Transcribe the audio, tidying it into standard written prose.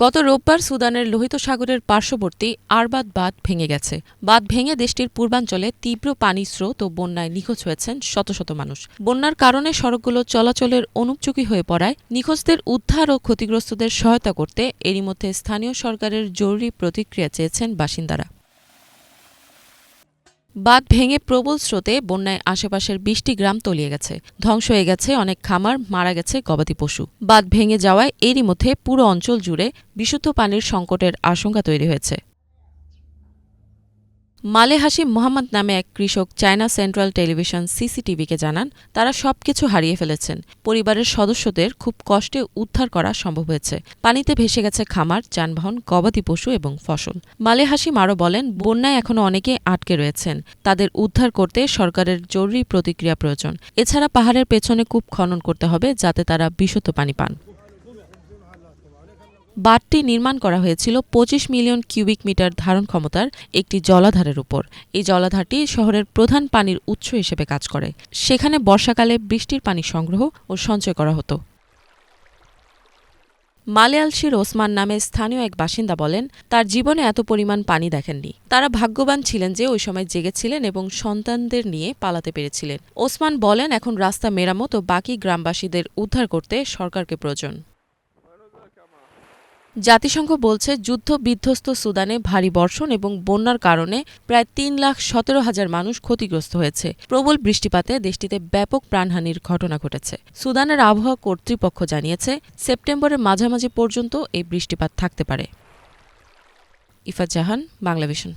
গত রোববার সুদানের লোহিত সাগরের পার্শ্ববর্তী আরবাদ বাঁধ ভেঙে গেছে। বাঁধ ভেঙে দেশটির পূর্বাঞ্চলে তীব্র পানির স্রোত ও বন্যায় নিখোঁজ হয়েছেন শত শত মানুষ। বন্যার কারণে সড়কগুলো চলাচলের অনুপযোগী হয়ে পড়ায় নিখোঁজদের উদ্ধার ও ক্ষতিগ্রস্তদের সহায়তা করতে এরই মধ্যে স্থানীয় সরকারের জরুরি প্রতিক্রিয়া চেয়েছেন বাসিন্দারা। বাঁধ ভেঙে প্রবল স্রোতে বন্যায় আশেপাশের ২০টি গ্রাম তলিয়ে গেছে। ধ্বংস হয়ে গেছে অনেক খামার, মারা গেছে গবাদি পশু। বাঁধ ভেঙে যাওয়ায় এরই মধ্যে পুরো অঞ্চল জুড়ে বিশুদ্ধ পানির সংকটের আশঙ্কা তৈরি হয়েছে। মালে হাশিম মোহাম্মদ নামে এক কৃষক চায়না সেন্ট্রাল টেলিভিশন সিসিটিভিকে জানান, তারা সবকিছু হারিয়ে ফেলেছেন। পরিবারের সদস্যদের খুব কষ্টে উদ্ধার করা সম্ভব হয়েছে। পানিতে ভেসে গেছে খামার, যানবাহন, গবাদি পশু এবং ফসল। মালে হাশিম আরও বলেন, বন্যায় এখনও অনেকে আটকে রয়েছেন। তাদের উদ্ধার করতে সরকারের জরুরি প্রতিক্রিয়া প্রয়োজন। এছাড়া পাহাড়ের পেছনে কূপ খনন করতে হবে, যাতে তারা বিশুদ্ধ পানি পান। বাঁধটি নির্মাণ করা হয়েছিল ২৫ মিলিয়ন কিউবিক মিটার ধারণ ক্ষমতার একটি জলাধারের উপর। এই জলাধারটি শহরের প্রধান পানির উৎস হিসেবে কাজ করে। সেখানে বর্ষাকালে বৃষ্টির পানি সংগ্রহ ও সঞ্চয় করা হতো। মালেয়ালশির ওসমান নামে স্থানীয় এক বাসিন্দা বলেন, তার জীবনে এত পরিমাণ পানি দেখেননি। তারা ভাগ্যবান ছিলেন যে ওই সময় জেগেছিলেন এবং সন্তানদের নিয়ে পালাতে পেরেছিলেন। ওসমান বলেন, এখন রাস্তা মেরামত ও বাকি গ্রামবাসীদের উদ্ধার করতে সরকারকে প্রয়োজন। জাতিসংঘ বলছে, যুদ্ধ বিধ্বস্ত সুদানে ভারী বর্ষণ এবং বন্যার কারণে প্রায় ৩,১৭,০০০ মানুষ ক্ষতিগ্রস্ত হয়েছে। প্রবল বৃষ্টিপাতে দেশটিতে ব্যাপক প্রাণহানির ঘটনা ঘটেছে। সুদানের আবহাওয়া কর্তৃপক্ষ জানিয়েছে, সেপ্টেম্বরের মাঝামাঝি পর্যন্ত এই বৃষ্টিপাত থাকতে পারে। ইফাত জাহান, বাংলাভিশন।